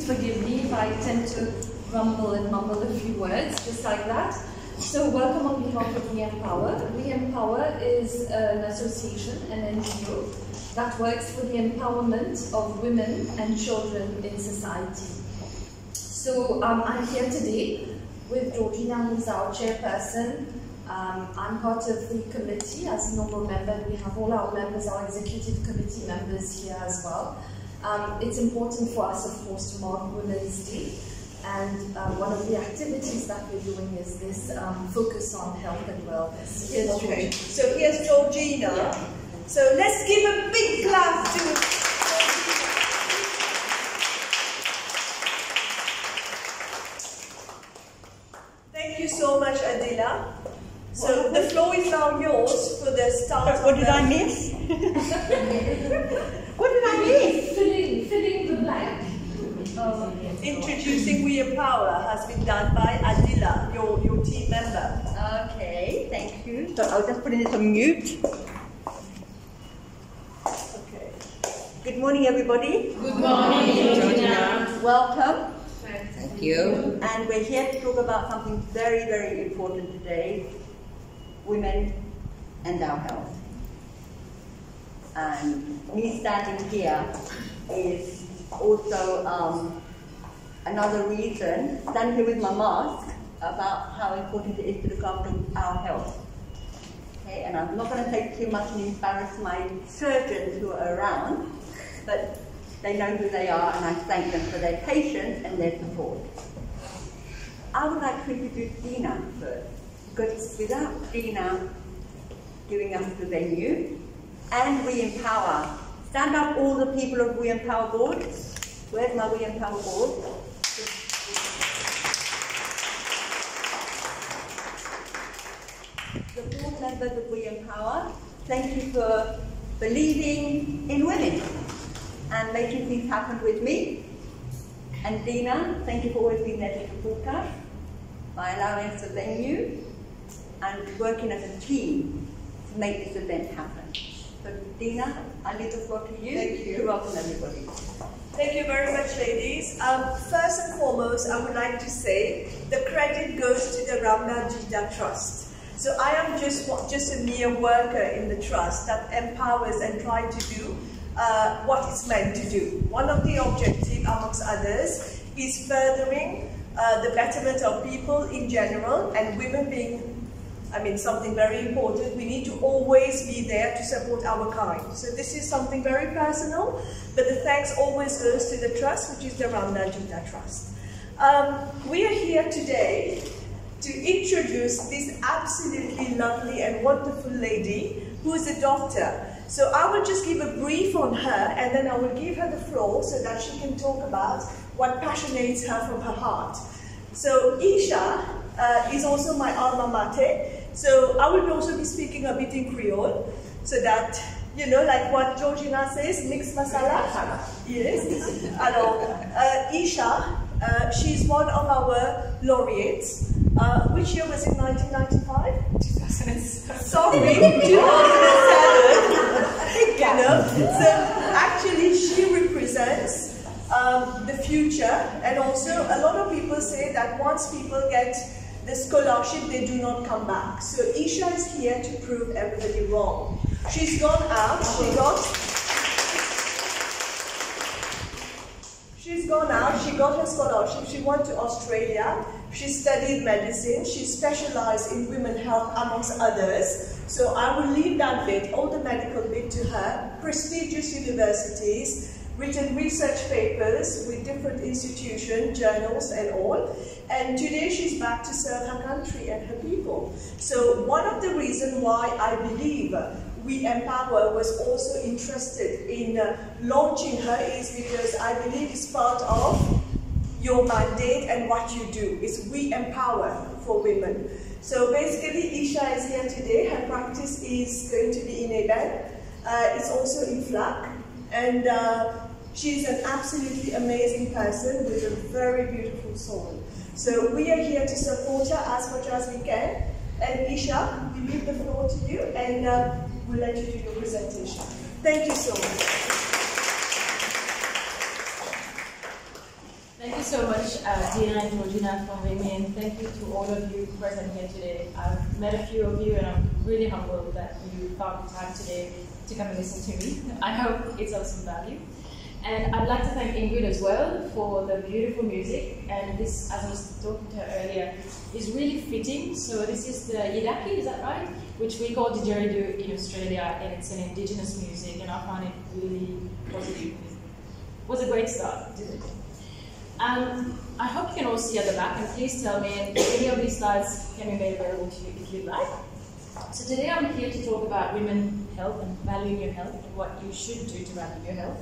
please forgive me if I tend to rumble and mumble a few words, just like that. So welcome on behalf of We Empower. We Empower is an association, an NGO, that works for the empowerment of women and children in society. So I'm here today with Georgina, who's our chairperson. I'm part of the committee as a normal member. We have all our members, our executive committee members here as well. It's important for us, of course, to mark Women's Day. And one of the activities that we're doing is this focus on health and wellness. Okay. So here's Georgina. So let's give a big clap to Georgina. Thank you so much, Adila. So the floor is now yours for the start. What did I miss? What did I miss? Filling the blank. Introducing We Empower has been done by Adila, your team member. Okay, thank you. So I'll just put it on mute. Okay. Good morning, everybody. Good morning, Georgina. Welcome. Thank you. And we're here to talk about something very, very important today: women and our health. And me standing here is also another reason, standing here with my mask, about how important it is to look after our health. Okay, and I'm not going to take too much and embarrass my surgeons who are around, but they know who they are, and I thank them for their patience and their support. I would like to introduce Dina first, because without Dina giving us the venue, and We Empower. Stand up, all the people of We Empower board. Where's my We Empower board? The board members of We Empower, thank you for believing in women and making things happen with me. And Dina, thank you for always being there to support us by allowing us the venue and working as a team to make this event happen. So Dina, I leave the floor to you. Thank you. To welcome everybody. Thank you very much, ladies. First and foremost, I would like to say the credit goes to the Ramna Jita Trust. So I am just a mere worker in the trust that empowers and tries to do what it's meant to do. One of the objectives, amongst others, is furthering the betterment of people in general, and women being something very important. We need to always be there to support our kind. So this is something very personal, but the thanks always goes to the trust, which is the Ramna Jita Trust. We are here today to introduce this absolutely lovely and wonderful lady who is a doctor. So I will just give a brief on her, and then I will give her the floor so that she can talk about what passionates her from her heart. So Isha is also my alma mater. So I will also be speaking a bit in Creole, so that, you know, like what Georgina says, mixed masala. Yes. Alors, Isha, she's one of our laureates. Which year was it? 1995? 2007. Sorry, 2007. You know? So actually, she represents the future, and also a lot of people say that once people get the scholarship, they do not come back. So Isha is here to prove everybody wrong. She's gone out, she got her scholarship, she went to Australia, she studied medicine, she specialized in women's health amongst others. So I will leave that bit, all the medical bit, to her. Prestigious universities, written research papers with different institutions, journals and all. And today she's back to serve her country and her people. So one of the reasons why I believe We Empower was also interested in launching her is because I believe it's part of your mandate and what you do. It's We Empower for women. So basically Isha is here today. Her practice is going to be in Eben. It's also in FLAC. And she's an absolutely amazing person with a very beautiful soul. So we are here to support her as much as we can. And Isha, we leave the floor to you, and we'll let you do your presentation. Thank you so much. you so much, Dina and Georgina, for having me, and thank you to all of you present here today. I've met a few of you, and I'm really humbled that you found the time today to come and listen to me. I hope it's of some value. And I'd like to thank Ingrid as well for the beautiful music. And this, as I was talking to her earlier, is really fitting. So this is the Yidaki, is that right? Which we call didgeridoo in Australia, and it's an indigenous music, and I find it really positive. It was a great start, didn't it? I hope you can all see at the back, and please tell me if any of these slides can be made available to you if you'd like. So today I'm here to talk about women's health and valuing your health, and what you should do to value your health.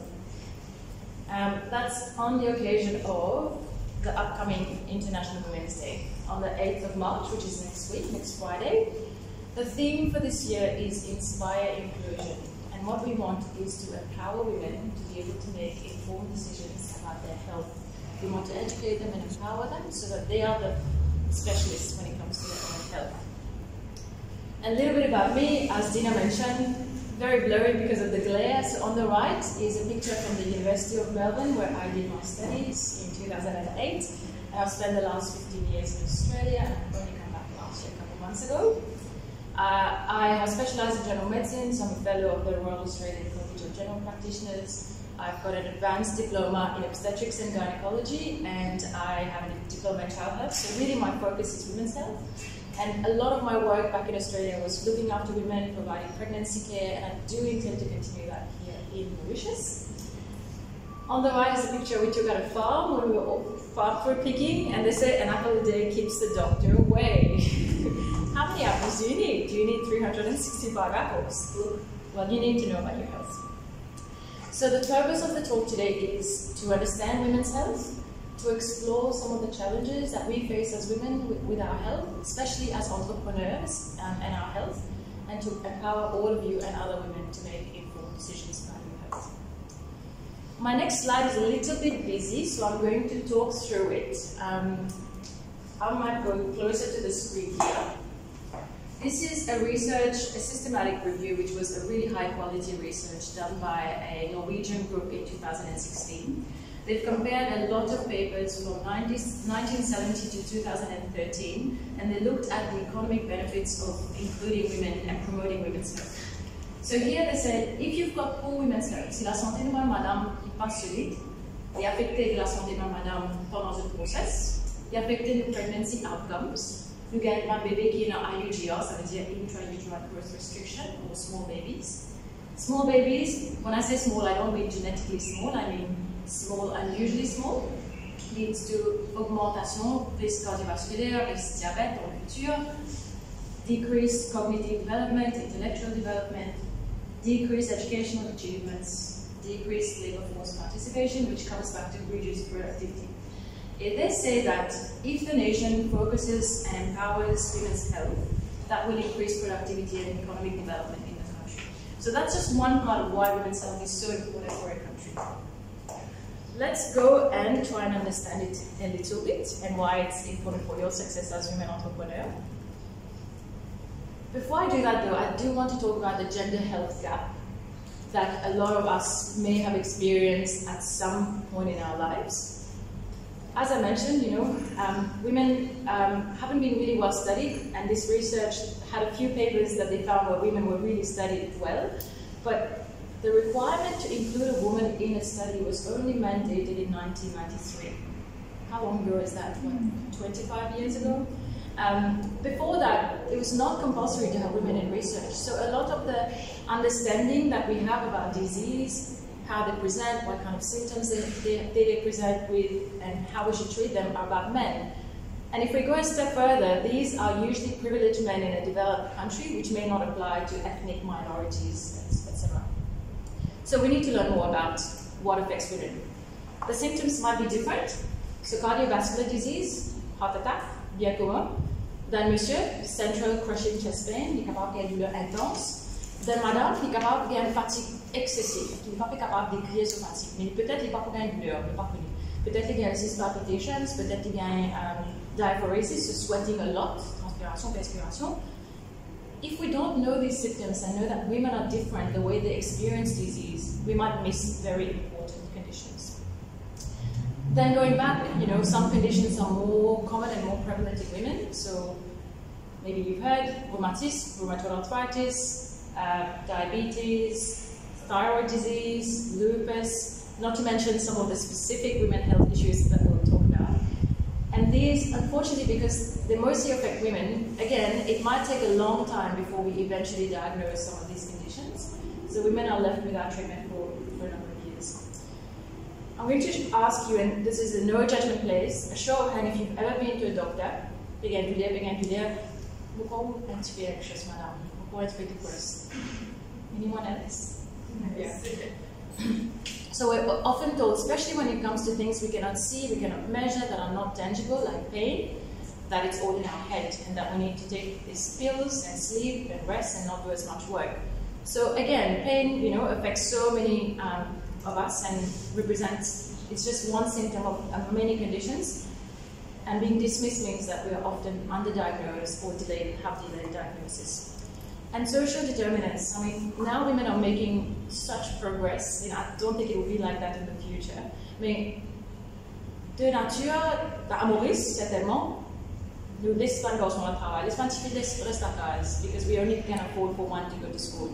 That's on the occasion of the upcoming International Women's Day on the 8th of March, which is next week, next Friday. The theme for this year is Inspire Inclusion, and what we want is to empower women to be able to make informed decisions about their health. We want to educate them and empower them so that they are the specialists when it comes to their own health. A little bit about me, as Dina mentioned, very blurry because of the glare. So on the right is a picture from the University of Melbourne where I did my studies in 2008. And I've spent the last 15 years in Australia, and I've only come back last year, a couple of months ago. I have specialised in general medicine, so I'm a fellow of the Royal Australian College of General Practitioners. I've got an advanced diploma in obstetrics and gynecology, and I have a diploma in child health. So really my focus is women's health. And a lot of my work back in Australia was looking after women, providing pregnancy care, and I do intend to continue that here in Mauritius. On the right is a picture we took at a farm when we were all farm fruit picking, and they say an apple a day keeps the doctor away. How many apples do you need? Do you need 365 apples? Well, you need to know about your health. So the purpose of the talk today is to understand women's health, to explore some of the challenges that we face as women with our health, especially as entrepreneurs and our health, and to empower all of you and other women to make informed decisions about your health. My next slide is a little bit busy, so I'm going to talk through it. I might go closer to the screen here. This is a systematic review, which was a really high quality research done by a Norwegian group in 2016. They've compared a lot of papers from 1970 to 2013, and they looked at the economic benefits of including women and promoting women's health. So here they said, if you've got poor women's health, si la santé de madame n'est pas solide, et affecté la santé de madame pendant le process, et affecté le pregnancy outcomes, nous gagnons un bébé qui est dans IUGR, ça veut dire intrauterine growth restriction, or small babies. Small babies, when I say small, I don't mean genetically small, I mean small, unusually small, leads to augmentation risque cardiovasculaire, risque diabète dans le futur, decreased cognitive development, intellectual development, decreased educational achievements, decreased labor force participation, which comes back to reduced productivity. They say that if the nation focuses and empowers women's health, that will increase productivity and economic development in the country. So that's just one part of why women's health is so important for a country. Let's go and try and understand it a little bit and why it's important for your success as women entrepreneurs. Before I do that though, I do want to talk about the gender health gap that a lot of us may have experienced at some point in our lives. As I mentioned, women haven't been really well studied, and this research had a few papers that they found where women were really studied well, but the requirement to include a woman in a study was only mandated in 1993. How long ago is that? 25 years ago? Before that, it was not compulsory to have women in research. So a lot of the understanding that we have about disease, how they present, what kind of symptoms they present with, and how we should treat them are about men. And if we go a step further, these are usually privileged men in a developed country, which may not apply to ethnic minorities, etc. So we need to learn more about what affects women. The symptoms might be different. So cardiovascular disease, heart attack, bien commun. D'un monsieur, central crushing chest pain, il est capable de douleur intense. D'un madame, il est capable de fatigue excessive, qui n'est pas capable de crier sur fatigue. Mais peut-être il n'est pas pour une douleur, il n'est pas connu. Peut-être il y a aussi palpitations, peut-être il y a diaphoresis, so sweating a lot, transpiration, perspiration. If we don't know these symptoms and know that women are different the way they experience disease, we might miss very important conditions. Then going back, some conditions are more common and more prevalent in women. So maybe you've heard rheumatism, rheumatoid arthritis, diabetes, thyroid disease, lupus, not to mention some of the specific women health issues that we'll talk about. And these, unfortunately, because they mostly affect women, again, it might take a long time before we eventually diagnose some of these conditions. So women are left without treatment for a number of years. I'm going to ask you, and this is a no judgment place, a show of hand if you've ever been to a doctor. Begin to there. Anyone else? Yeah. So we're often told, especially when it comes to things we cannot see, we cannot measure, that are not tangible, like pain, that it's all in our head, and that we need to take these pills and sleep and rest and not do as much work. So again, pain, affects so many of us and represents, it's just one symptom of many conditions. And being dismissed means that we are often underdiagnosed or have delayed diagnosis. And social determinants, now women are making such progress, I don't think it will be like that in the future. Mais de nature, à Maurice, certainement, nous laisse pas de garçons à travail, laisse pas de filles reste à casa, because we only can afford for one to go to school.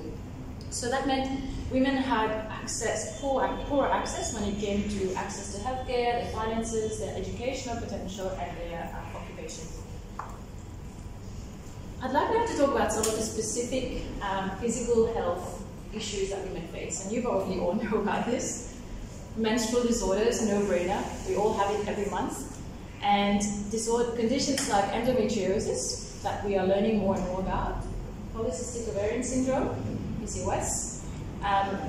So that meant women had poor access when it came to access to healthcare, their finances, their educational potential, and their occupation. I'd like now to talk about some of the specific physical health issues that women face, and you probably all know about this. Menstrual disorders, no-brainer, we all have it every month. And conditions like endometriosis, that we are learning more and more about, polycystic ovarian syndrome, PCOS,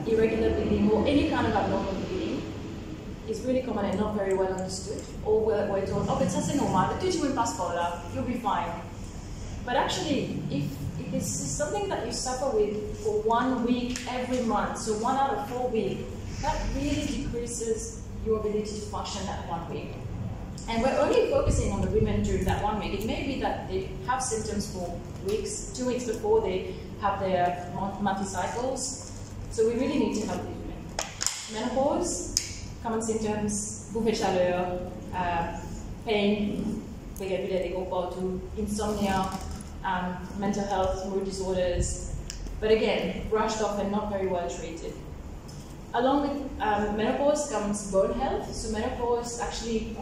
irregular bleeding, or any kind of abnormal bleeding, is really common and not very well understood. Or we're told, oh, but c'est normal, you'll be fine. But actually, if this is something that you suffer with for 1 week every month, so 1 out of 4 weeks, that really decreases your ability to function that 1 week. And we're only focusing on the women during that 1 week. It may be that they have symptoms for weeks, 2 weeks before they have their monthly cycles. So we really need to help these women. Menopause, common symptoms, bouffée de chaleur, pain, insomnia, mental health, mood disorders, but again, brushed off and not very well treated. Along with menopause comes bone health. So menopause actually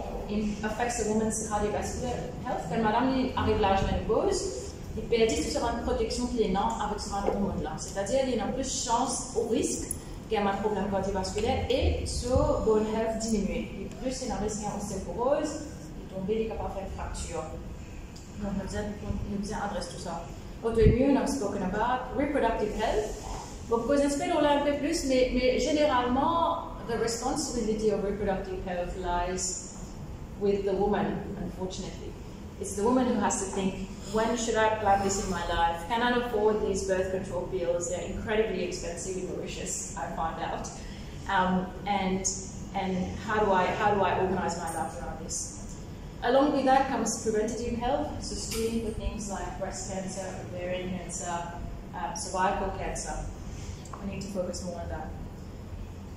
affects a woman's cardiovascular health. Quand madame arrive l'âge de ménopause, il perd sur une protection qui est non avec ce hormone-là. C'est-à-dire qu'il y a plus de chances au risque qu'il y ait un problème cardiovasculaire et sur bone health diminuer. Et plus il y a un risque d'ostéoporose, de tomber, il est capable de faire une fracture. Donc nous adresse tout ça. Autoimmune, I've spoken about. Reproductive health. Bon, pour vous expliquer un peu plus, mais généralement, the responsibility of reproductive health lies with the woman, unfortunately. It's the woman who has to think, when should I plan this in my life? Can I afford these birth control pills? They're incredibly expensive in Mauritius, I found out. And how do I organize my life around this? Along with that comes preventative health, so screening for things like breast cancer, ovarian cancer, cervical cancer. We need to focus more on that.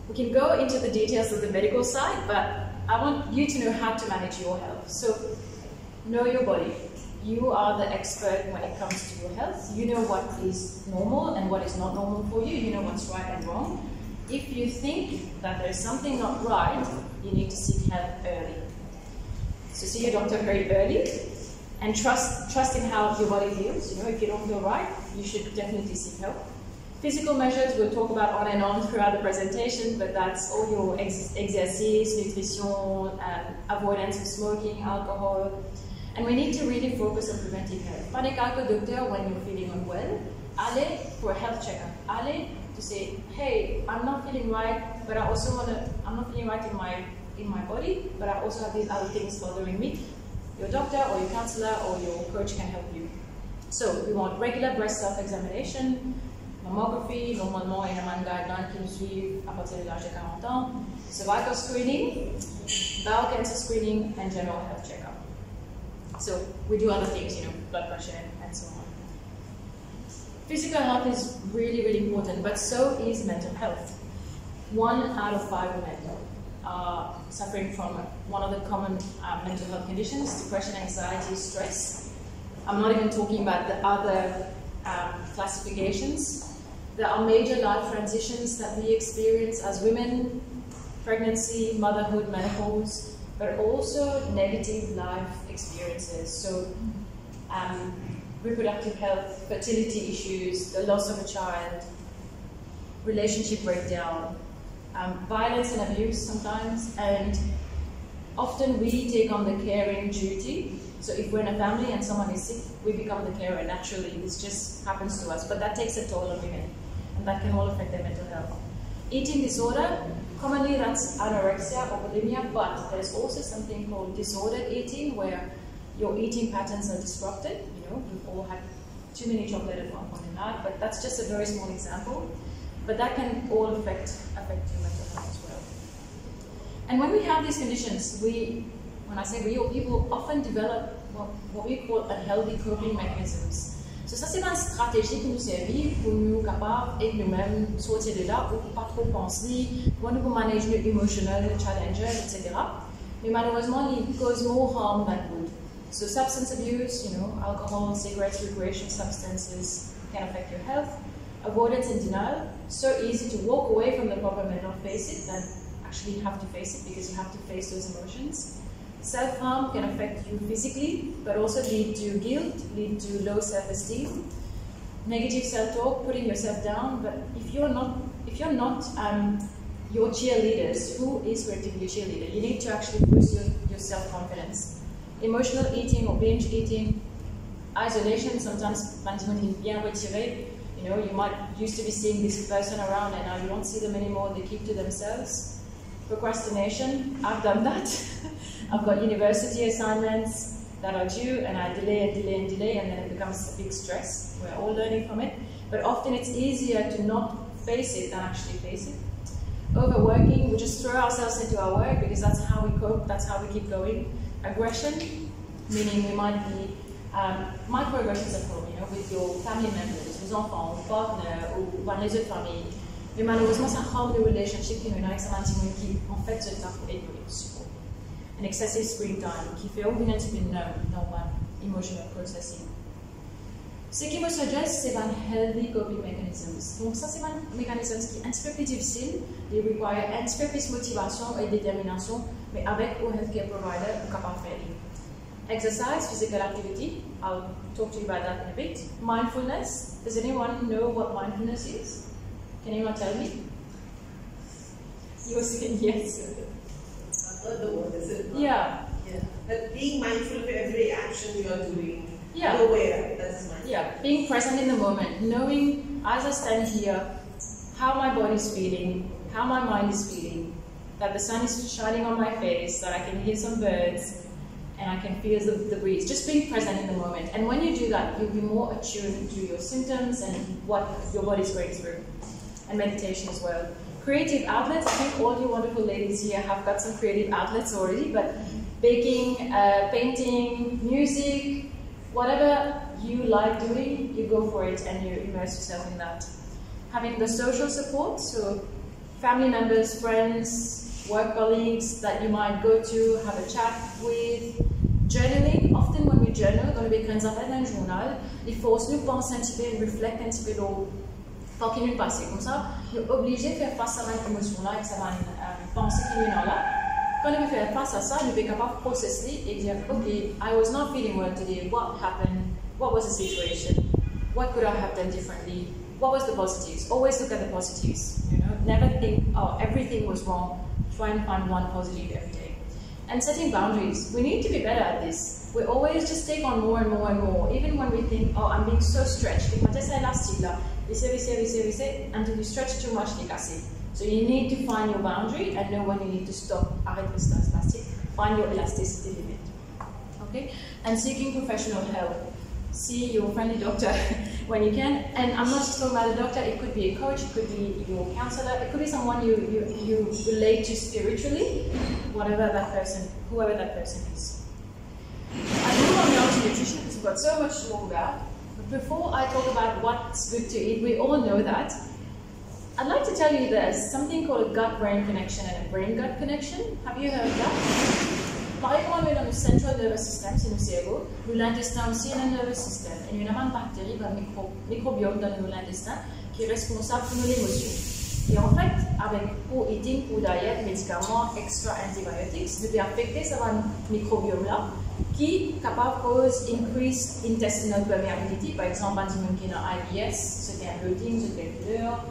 We can go into the details of the medical side, but I want you to know how to manage your health. So, know your body. You are the expert when it comes to your health. You know what is normal and what is not normal for you. You know what's right and wrong. If you think that there's something not right, you need to seek help early. So see your doctor very early and trust in how your body feels. If you don't feel right, you should definitely seek help. Physical measures we'll talk about on and on throughout the presentation, but that's all your exercise, nutrition, avoidance of smoking, alcohol. And we need to really focus on preventive health. Pas des doctor when you're feeling unwell. Allez for a health checkup. Allez to say, hey, I'm not feeling right, but I'm not feeling right in my body, but I also have these other things bothering me. Your doctor or your counselor or your coach can help you. So we want regular breast self-examination, mammography, normalement il y a un guideline qui nous suit à partir de l'âge de 40 ans, cervical screening, bowel cancer screening, and general health checkup. So we do other things, blood pressure and so on. Physical health is really, really important, but so is mental health. 1 out of 5 women are suffering from one of the common mental health conditions, depression, anxiety, stress. I'm not even talking about the other classifications. There are major life transitions that we experience as women, pregnancy, motherhood, menopause, but also negative life experiences. So reproductive health, fertility issues, the loss of a child, relationship breakdown, violence and abuse sometimes, and often we take on the caring duty. So if we're in a family and someone is sick, we become the carer naturally. This just happens to us, but that takes a toll on women, and that can all affect their mental health. Eating disorder, commonly that's anorexia or bulimia, but there's also something called disordered eating, where your eating patterns are disrupted. You know, we've all had too many chocolate at one point in life, but that's just a very small example. But that can all affect your mental health as well. And when we have these conditions, when I say we, people often develop what we call unhealthy coping mechanisms. So ça, c'est une stratégie qui nous servit pour nous capables et nous-mêmes sortir de là, pour pas trop penser, pour nous manager le emotional, le challenger, etc. Mais malheureusement, it cause more harm than good. So substance abuse, you know, alcohol, cigarettes, recreational substances can affect your health. Avoidance and denial, so easy to walk away from the problem and not face it than actually have to face it, because you have to face those emotions. Self-harm can affect you physically, but also lead to guilt, lead to low self-esteem. Negative self-talk, putting yourself down, but if you're not your cheerleaders, who is going to be your cheerleader? You need to actually boost your self-confidence. Emotional eating or binge eating, isolation, sometimes when you're bien retiré, you know, you might used to be seeing this person around and now you don't see them anymore, they keep to themselves. Procrastination, I've done that. I've got university assignments that are due and I delay and delay and delay, and then it becomes a big stress. We're all learning from it. But often it's easier to not face it than actually face it. Overworking, we just throw ourselves into our work because that's how we cope, that's how we keep going. Aggression, meaning we might be microaggressions at home, you know, with your family members, vos enfants, vos partner, ou les autres familles. Mais malheureusement, ça harm the relationship qui nous a avec sa maman qui, en fait, se tape pour aider le support. An excessive screen time, qui fait ouvrir un petit peu normal, emotional processing. Ce qui me suggest, c'est un healthy coping mechanisms. Donc ça, c'est un mécanisme qui est un petit peu plus difficile, il require un petit peu plus de motivation et détermination, mais avec un healthcare provider, on est capable de faire. Exercise, physical activity, I'll talk to you about that in a bit. Mindfulness, does anyone know what mindfulness is? Can anyone tell me? You're saying yes. I've heard the word, is it? Yeah. Yeah. But being mindful of every action you are doing. Yeah. Aware, that's mindful. Yeah, being present in the moment, knowing as I stand here, how my body is feeling, how my mind is feeling, that the sun is shining on my face, that I can hear some birds, and I can feel the breeze. Just being present in the moment. And when you do that, you'll be more attuned to your symptoms and what your body's going through. And meditation as well. Creative outlets, I think all you wonderful ladies here have got some creative outlets already, but baking, painting, music, whatever you like doing, you go for it and you immerse yourself in that. Having the social support, so family members, friends, work colleagues that you might go to, have a chat with. Journaling, often when we journal, dans le bécrin d'un journal, il faut aussi penser un petit peu, reflect un petit peu l'eau. Tant qu'il nous passe comme ça, nous sommes obligés de faire face à cette émotion-là et à cette pensée qui nous est là. Quand nous faisons face à ça, nous sommes capables de processer et dire, OK, I was not feeling well today. What happened? What was the situation? What could I have done differently? What was the positives? Always look at the positives. You know, never think, oh, everything was wrong. Try and find one positive every day. And setting boundaries. We need to be better at this. We always just take on more and more and more. Even when we think, oh, I'm being so stretched. Until you stretch too much, so you need to find your boundary and know when you need to stop. Arrête le stress plastique. Find your elasticity limit. Okay? And seeking professional help. See your friendly doctor when you can. And I'm not just talking about a doctor. It could be a coach. It could be your counselor. It could be someone you relate to spiritually. Whatever that person, whoever that person is. I move on now to nutrition because we've got so much to talk about. Before I talk about what's good to eat, we all know that I'd like to tell you there's something called a gut-brain connection and a brain-gut connection. Have you heard of that? Par exemple, dans le central nervous system, c'est le cerveau, l'intestin aussi est un nervous system. Et il y a une bactérie, un microbiome dans l'intestin qui est responsable pour nos émotions. Et en fait, avec pour eating, pour diet, médicaments, extra antibiotics, de affecter ce microbiome-là qui est capable de cause increased intestinal permeability. Par exemple, un dimanche qui a un IBS, ce qui est un bloating, ce qui est une douleur,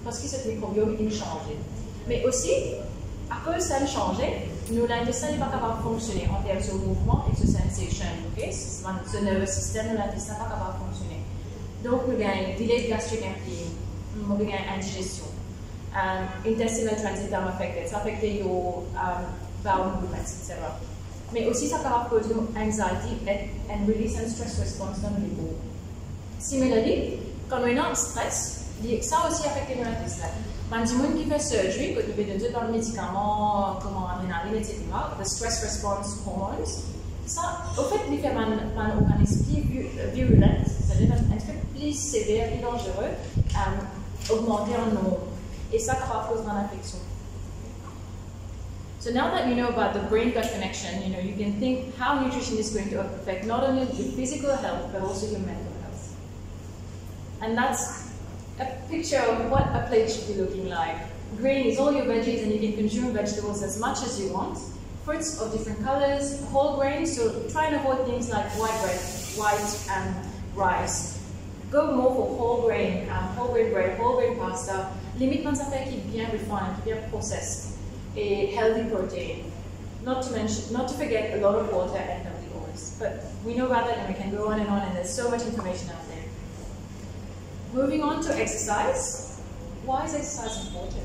parce que ce microbiome est changé. Mais aussi, à cause de ça changé, l'intestin n'est pas capable de fonctionner en termes de mouvement et de sensation. Okay? Ce nerveux système de l'intestin n'est pas capable de fonctionner. Donc, nous avons delayed gastric emptying, nous avons indigestion. Intestinal transit time affected, ça affecte your bowel movements, etc. Mais aussi, ça peut cause anxiety and release and stress response dans le corps. Similarly, quand on a un stress, ça aussi affecte l'intestin. Quand on qui fait surgery, quand on fait dans le médicament, comme adrénaline, etc., the stress response hormones, ça, au fait, il fait un organisme plus virulent, c'est-à-dire un peu plus sévère, plus dangereux, augmenter en nombre. Et ça peut causer une infection. So now that you know about the brain-gut connection, you can think how nutrition is going to affect not only your physical health, but also your mental health. And that's a picture of what a plate should be looking like. Green is all your veggies, and you can consume vegetables as much as you want. Fruits of different colors, whole grains, so try and avoid things like white bread, white and rice. Go more for whole grain bread, whole grain pasta. Limite quand ça fait qui est bien refined, qui est bien processed, et healthy protein. Not to forget a lot of water and healthy oils. But we know about that, and we can go on, and there's so much information out there. Moving on to exercise. Why is exercise important?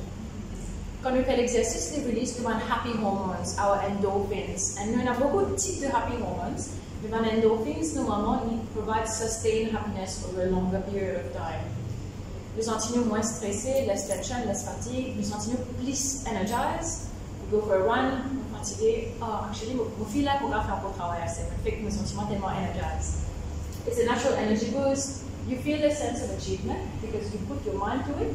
Quand on fait l'exercice, we release the happy hormones, our endorphins. And nous avons beaucoup de types de happy hormones. The endorphins, normalement, provide sustained happiness over a longer period of time. Nous sentons moins stressés, less tension, less fatigue. Nous sentons plus energized. We go for a run, nous fatigués. Oh, actually, mon fil là pour faire un travail assez. Fait que nous sentons tellement energized. It's a natural energy boost. You feel a sense of achievement because you put your mind to it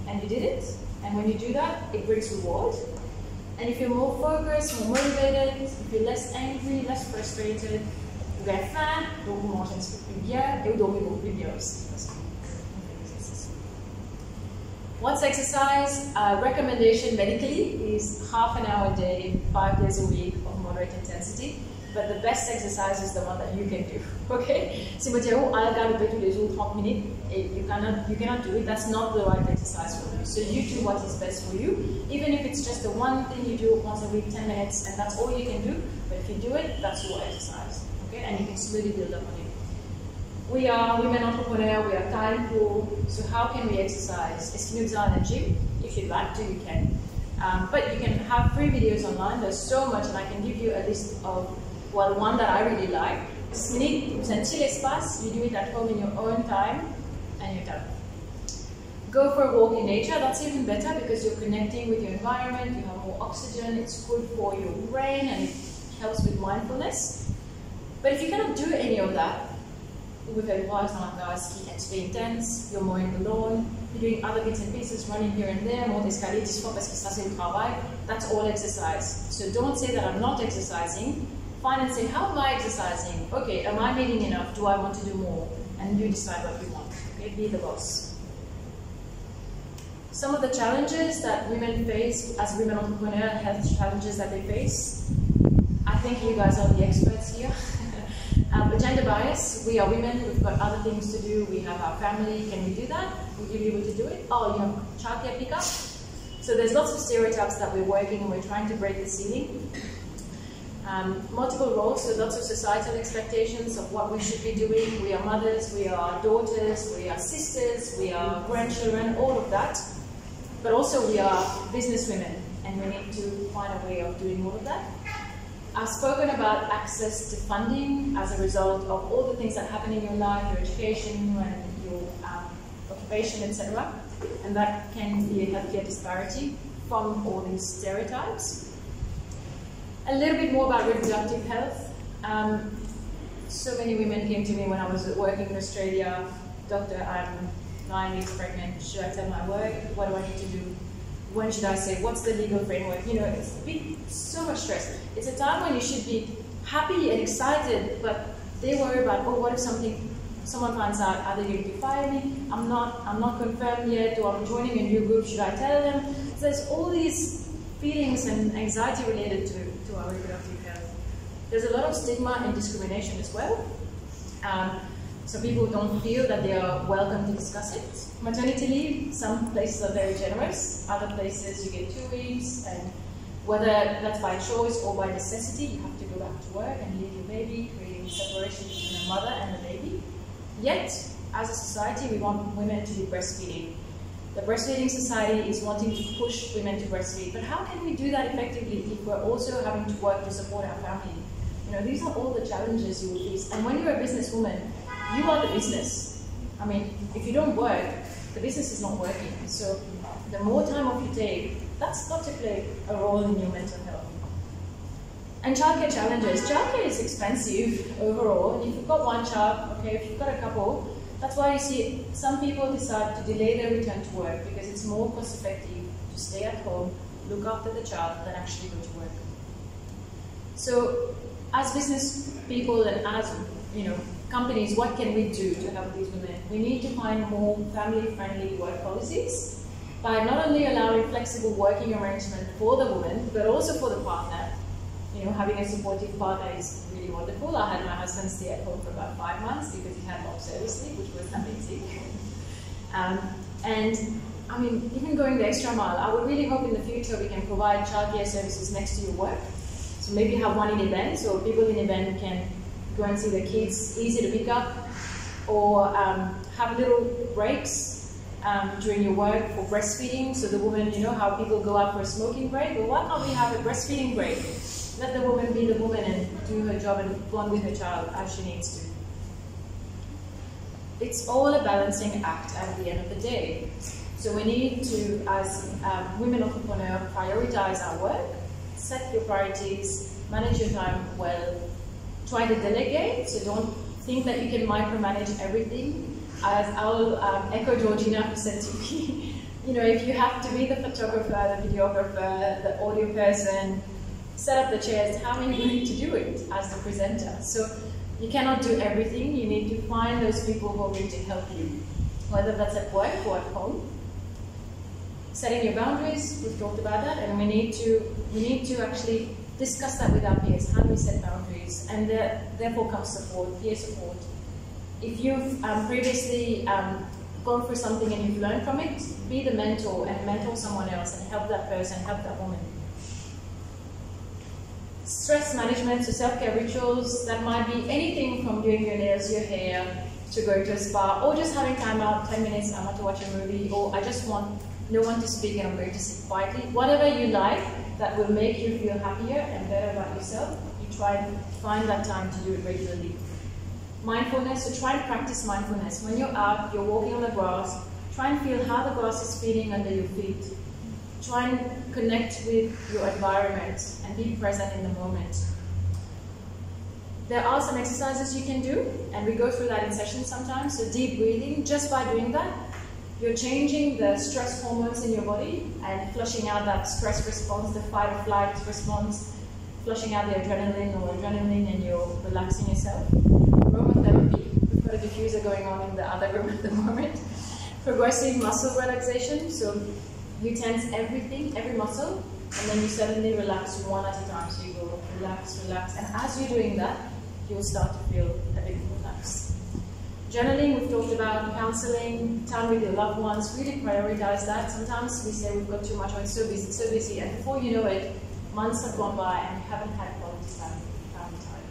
and you did it. And when you do that, it brings reward. And you feel more focused, more motivated, you feel less angry, less frustrated. Vous avez faim, donc vous mangez un petit peu plus bien et vous dormez beaucoup plus bien aussi. What's exercise? Recommendation medically is half an hour a day, 5 days a week of moderate intensity. But the best exercise is the one that you can do. Okay? Si vous dites, oh, I'll go tous les jours 30 minutes, you cannot do it. That's not the right exercise for you. So you do what is best for you. Even if it's just the one thing you do once a week, 10 minutes, and that's all you can do. But if you do it, that's your exercise. Okay? And you can slowly build up on it. We are women entrepreneurs, we are time poor, so how can we exercise? Est-ce que nous allons à la gym? If you'd like to, you can. But you can have free videos online, there's so much, and I can give you a list of, well, one that I really like. Vous avez un petit espace, you do it at home in your own time, and you're done. Go for a walk in nature, that's even better because you're connecting with your environment, you have more oxygen, it's good for your brain, and it helps with mindfulness. But if you cannot do any of that, with a wise ski, it's very intense, you're mowing the lawn, you're doing other bits and pieces, running here and there, more d'escalier, that's all exercise. So don't say that I'm not exercising. Find and say, how am I exercising? Okay, am I eating enough? Do I want to do more? And you decide what you want. Okay, be the boss. Some of the challenges that women face as women entrepreneurs, health challenges that they face, I think you guys are the experts here. Gender bias, we are women, we've got other things to do, we have our family, can we do that? Will you be able to do it? Oh, you have childcare pickup? So there's lots of stereotypes that we're working and we're trying to break the ceiling. Multiple roles, so lots of societal expectations of what we should be doing. We are mothers, we are daughters, we are sisters, we are grandchildren, all of that. But also we are business women and we need to find a way of doing all of that. I've spoken about access to funding as a result of all the things that happen in your life, your education and your occupation, etc. And that can be a healthcare disparity from all these stereotypes. A little bit more about reproductive health. So many women came to me when I was working in Australia. Doctor, I'm 9 weeks pregnant, should I tell my work? What do I need to do? When should I say? What's the legal framework? You know, it's so much stress. It's a time when you should be happy and excited, but they worry about, oh, what if someone finds out, are they going to fire me? I'm not confirmed yet, or I'm joining a new group, should I tell them? So there's all these feelings and anxiety related to our reproductive health. There's a lot of stigma and discrimination as well. So people don't feel that they are welcome to discuss it. Maternity leave, some places are very generous, other places you get 2 weeks, and whether that's by choice or by necessity, you have to go back to work and leave your baby, creating separation between a mother and a baby. Yet, as a society, we want women to be breastfeeding. The Breastfeeding Society is wanting to push women to breastfeed, but how can we do that effectively if we're also having to work to support our family? You know, these are all the challenges you will face. And when you're a businesswoman, you are the business. I mean, if you don't work, the business is not working. So the more time off you take, that's got to play a role in your mental health. And childcare challenges. Childcare is expensive overall. And if you've got one child, okay, if you've got a couple, that's why you see some people decide to delay their return to work because it's more cost effective to stay at home, look after the child, than actually go to work. So as business people and as, you know, companies, what can we do to help these women? We need to find more family-friendly work policies by not only allowing flexible working arrangement for the woman, but also for the partner. You know, having a supportive partner is really wonderful. I had my husband stay at home for about 5 months because he had long service leave, which was amazing. And I mean, even going the extra mile, I would really hope in the future we can provide childcare services next to your work. So maybe have one in event, so people in event can go and see the kids, easy to pick up, or have little breaks during your work for breastfeeding. So the woman, you know how people go out for a smoking break? Well, why can't we have a breastfeeding break? Let the woman be the woman and do her job and bond with her child as she needs to. It's all a balancing act at the end of the day. So we need to, as women entrepreneurs, prioritize our work, set your priorities, manage your time well, try to delegate, so don't think that you can micromanage everything. As I'll echo Georgina who said to me, you know, if you have to be the photographer, the videographer, the audio person, set up the chairs, how are you going to do it as the presenter? So you cannot do everything. You need to find those people who are going to help you, whether that's at work or at home. Setting your boundaries, we've talked about that, and we need to actually discuss that with our peers. How do we set boundaries? And therefore comes support, peer support. If you've previously gone through something and you've learned from it, be the mentor and mentor someone else and help that person, help that woman. Stress management, so self-care rituals, that might be anything from doing your nails, your hair, to going to a spa, or just having time out, 10 minutes, I want to watch a movie, or I just want no one to speak and I'm going to sit quietly. Whatever you like that will make you feel happier and better about yourself, you try and find that time to do it regularly. Mindfulness, so try and practice mindfulness. When you're out, you're walking on the grass, try and feel how the grass is feeling under your feet. Try and connect with your environment and be present in the moment. There are some exercises you can do, and we go through that in sessions sometimes. So deep breathing, just by doing that, you're changing the stress hormones in your body and flushing out that stress response, the fight or flight response, flushing out the adrenaline, and you're relaxing yourself. Aromatherapy, we've got a diffuser going on in the other room at the moment. Progressive muscle relaxation, so you tense everything, every muscle, and then you suddenly relax one at a time. So you go relax, relax, and as you're doing that, you'll start to feel a bit relaxed. Journaling, we've talked about counseling, time with your loved ones, really prioritize that. Sometimes we say we've got too much, or it's so busy, and before you know it, months have gone by and you haven't had quality family time.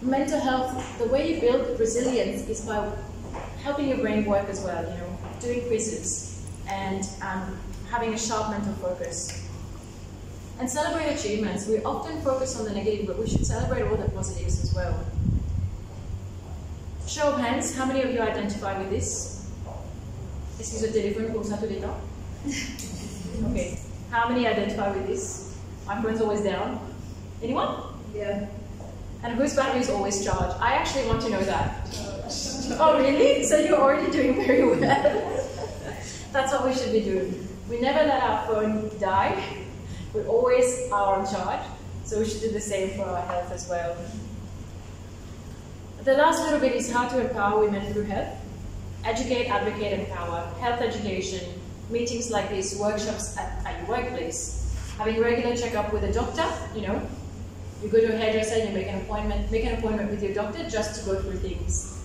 Mental health, the way you build resilience is by helping your brain work as well, you know, doing quizzes and having a sharp mental focus. And celebrate achievements. We often focus on the negative, but we should celebrate all the positives as well. Show of hands, how many of you identify with this? Est-ce que je téléphone comme ça tout le temps? Okay. How many identify with this? My phone's always down. Anyone? Yeah. And whose battery is always charged? I actually want to know that. Oh, really? So you're already doing very well. That's what we should be doing. We never let our phone die. We always are on charge. So we should do the same for our health as well. The last little bit is how to empower women through health. Educate, advocate, empower. Health education, meetings like this, workshops at your workplace. Having regular checkup with a doctor, you know. You go to a hairdresser, you make an appointment with your doctor just to go through things.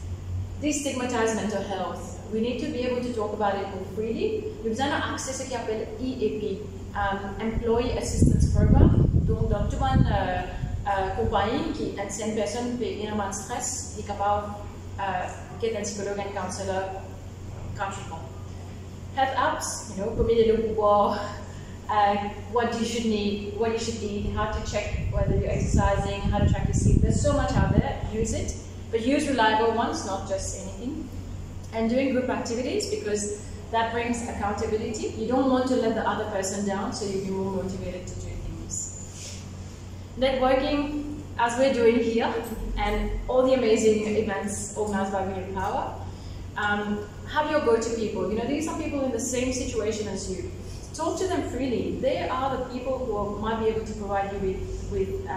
Destigmatize mental health. We need to be able to talk about it more freely. Nous avons accès à ce qu'on appelle EAP, Employee Assistance Program. Donc, dans toute une compagnie qui aide une personne qui a énormément de stress, il est capable de get un psychologue, un counselor gratuitement. Health apps, you know, combien de l'eau boire, what you should need, what you should eat, how to check whether you're exercising, how to track your sleep. There's so much out there. Use it, but use reliable ones, not just anything. And doing group activities, because that brings accountability. You don't want to let the other person down, so you'll be more motivated to do things. Networking, as we're doing here, and all the amazing events organized by We Empower, have your go-to people. You know, these are people in the same situation as you. Talk to them freely. They are the people who might be able to provide you with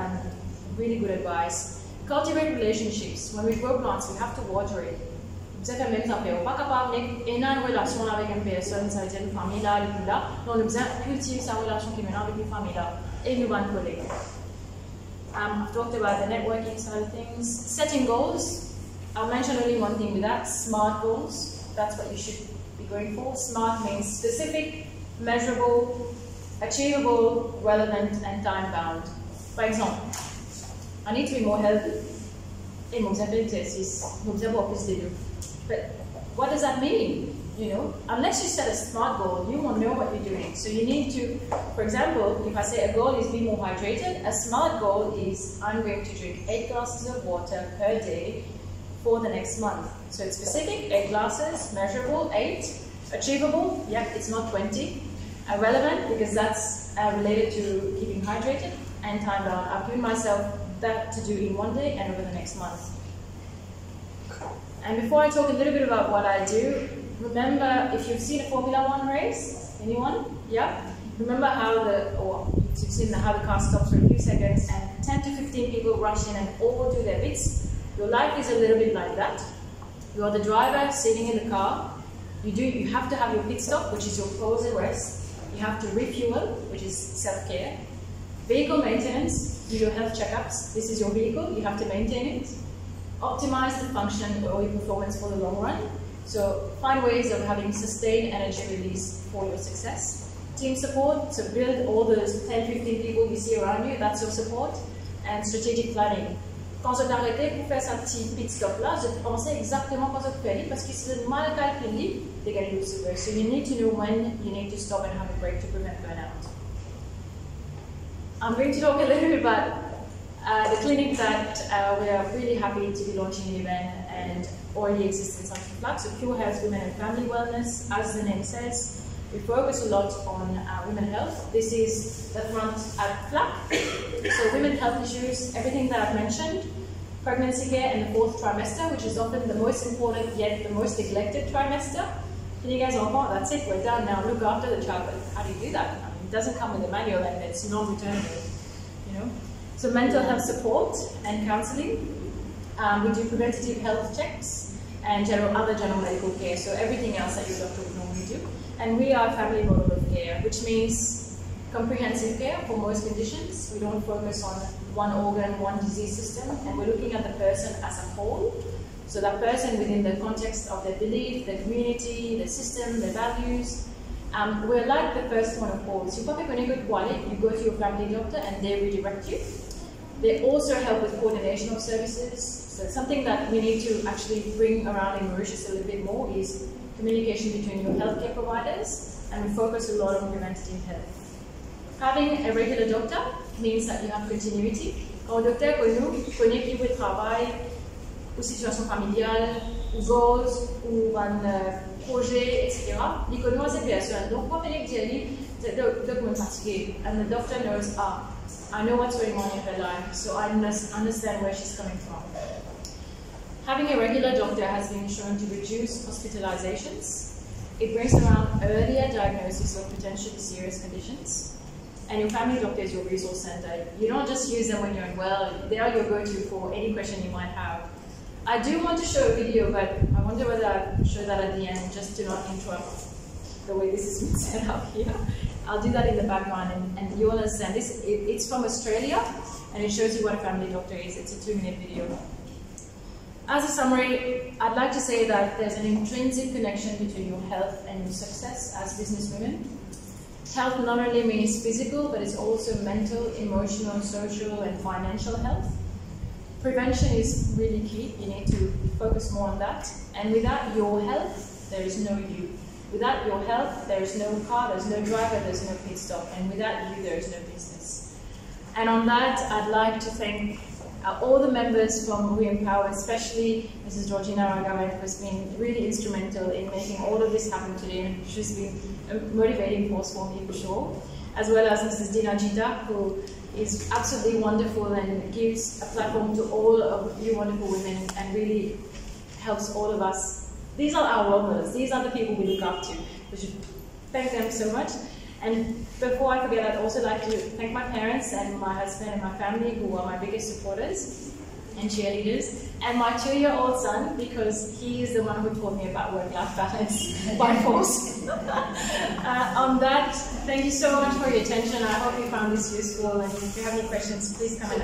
really good advice. Cultivate relationships. When we grow plants, we have to water it. Vous êtes même temps, on pas capable d'avoir une relation avec une personne, ça veut dire une famille là, et puis là. Donc, nous devons cultiver sa relation qui est maintenant avec une famille là, et nous allons coller. I've talked about the networking side of things. Setting goals. I'll mention only one thing with that: SMART goals. That's what you should be going for. SMART means specific, measurable, achievable, relevant, and time-bound. For example, I need to be more healthy. But what does that mean? You know, unless you set a SMART goal, you won't know what you're doing. So you need to, for example, if I say a goal is be more hydrated, a SMART goal is I'm going to drink 8 glasses of water per day for the next month. So it's specific, 8 glasses, measurable, 8, achievable, yeah, it's not 20. Relevant, because that's related to keeping hydrated, and time bound. I've given myself that to do in one day and over the next month. And before I talk a little bit about what I do, remember, if you've seen a Formula 1 race, anyone? Yeah? Remember how you've seen how the car stops for a few seconds and 10 to 15 people rush in and all do their bits. Your life is a little bit like that. You are the driver sitting in the car. You have to have your pit stop, which is your pause and rest. You have to refuel, which is self-care. Vehicle maintenance, do your health checkups. This is your vehicle, you have to maintain it. Optimize the function or your performance for the long run. So find ways of having sustained energy release for your success. Team support, so build all those 10-15 people you see around you, that's your support. And strategic planning. Quand je t'arrêtais pour faire ce petit pit stop là, je pensais exactement quand je te fais parce que c'est mal calculé, they're going to lose the race. So you need to know when you need to stop and have a break to prevent burnout. I'm going to talk a little bit about the clinic that we are really happy to be launching in event and already exists in Central Flat. So Pure Health, Women and Family Wellness, as the name says, we focus a lot on women health. This is the front at FLAC. So women health issues, everything that I've mentioned, pregnancy care in the 4th trimester, which is often the most important yet the most neglected trimester. And you guys are, oh, that's it, we're done now, look after the child. But how do you do that? I mean, it doesn't come with a manual and it's non-returnable, you know. So mental health support and counseling. We do preventative health checks and other general medical care. So everything else that your doctor would normally do. And we are a family model of care, which means comprehensive care for most conditions. We don't focus on one organ, one disease system, and we're looking at the person as a whole. So that person within the context of their belief, their community, their system, their values. We're like the first one of calls. You probably when you go to your family doctor and they redirect you. They also help with coordination of services. So something that we need to actually bring around in Mauritius a little bit more is communication between your healthcare providers, and we focus a lot on preventative health. Having a regular doctor means that you have continuity. Quand le docteur connaît qui veut travail, ou situation familiale, ou goals, ou un projet, etc. Il connaît cette personne. Donc, quand il dit, the doctor is fatigué, and the doctor knows, I know what's going on in her life, so I understand where she's coming from. Having a regular doctor has been shown to reduce hospitalizations. It brings around earlier diagnosis of potentially serious conditions. And your family doctor is your resource center. You don't just use them when you're unwell. They are your go-to for any question you might have. I do want to show a video, but I wonder whether I'll show that at the end, just to not interrupt the way this is been set up here. I'll do that in the background, and you'll understand. It's from Australia, and it shows you what a family doctor is. It's a 2-minute video. As a summary, I'd like to say that there's an intrinsic connection between your health and your success as businesswomen. Health not only means physical, but it's also mental, emotional, social, and financial health. Prevention is really key. You need to focus more on that. And without your health, there is no you. Without your health, there is no car, there's no driver, there's no pit stop. And without you, there is no business. And on that, I'd like to thank all the members from We Empower, especially Mrs. Georgina Ragavan, who has been really instrumental in making all of this happen today, and she's been a motivating force for me for sure, as well as Mrs. Dina Jita, who is absolutely wonderful and gives a platform to all of you wonderful women and really helps all of us. These are our role models. These are the people we look up to. We should thank them so much. And before I forget, I'd also like to thank my parents and my husband and my family, who are my biggest supporters and cheerleaders, and my 2-year-old son, because he is the one who taught me about work-life balance by force. On that, thank you so much for your attention. I hope you found this useful, and if you have any questions, please come and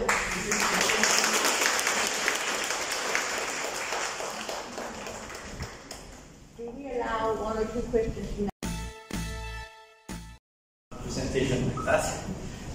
Do we allow 1 or 2 questions? Presentation like that.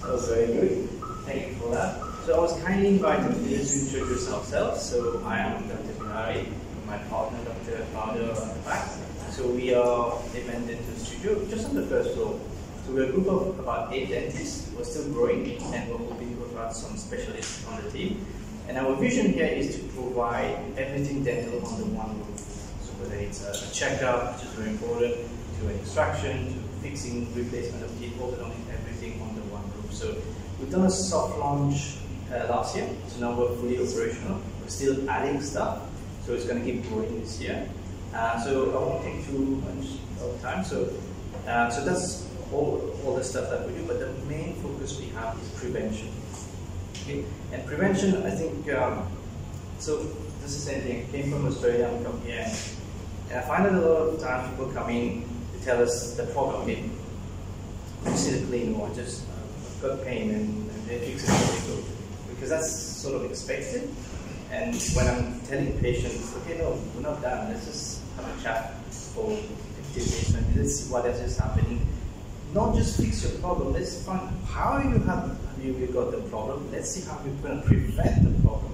That was very good. Thank you for that. So I was kindly invited today to introduce ourselves. So I am Dr. Gopee-Beharee, my partner Dr. Partager on the back. So we are dependent to the studio just on the first floor. So we're a group of about 8 dentists. We're still growing, and we're hoping to have some specialists on the team. And our vision here is to provide everything dental under one roof. So whether it's a checkup, which is very important, to an extraction, to fixing, replacement of teeth, everything under one roof. So we've done a soft launch last year, so now we're fully operational. We're still adding stuff, so it's going to keep growing this year. So I won't take too much of time. So that's all the stuff that we do, but the main focus we have is prevention. Okay? And prevention, I think, so this is anything. I came from Australia, I'm from here, and I find that a lot of times people come in to tell us the problem. You see the clean one, just got pain and they fix it, because that's sort of expected. And when I'm telling patients, okay, no, we're not done, let's just have a chat for 15 minutes, let's see what else is happening. Not just fix your problem, let's find how you got the problem, let's see how we're going to prevent the problem.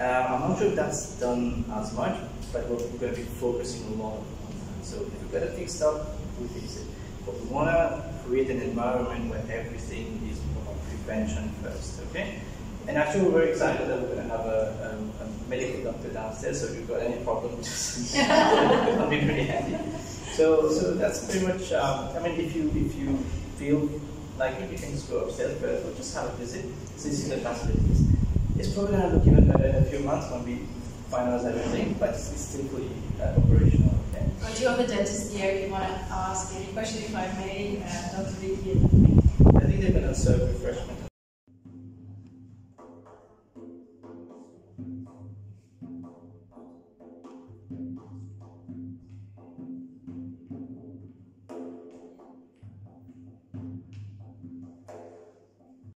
I'm not sure if that's done as much, but we're going to be focusing a lot on that. So if we've got to fix stuff, we fix it. But we want to create an environment where everything is about prevention first, okay? And actually we're very excited that we're going to have a medical doctor downstairs, so if you've got any problems, just that'll be pretty handy. So that's pretty much, I mean, if you feel like it, you can just go upstairs first, or just have a visit, see the facilities. It's probably going to look even better in a few months when we finalize everything, but it's still fully operational. Okay? Well, do you have a dentist here if you want to ask any question, if I may, Dr. Vicky? I think they're going to serve refreshment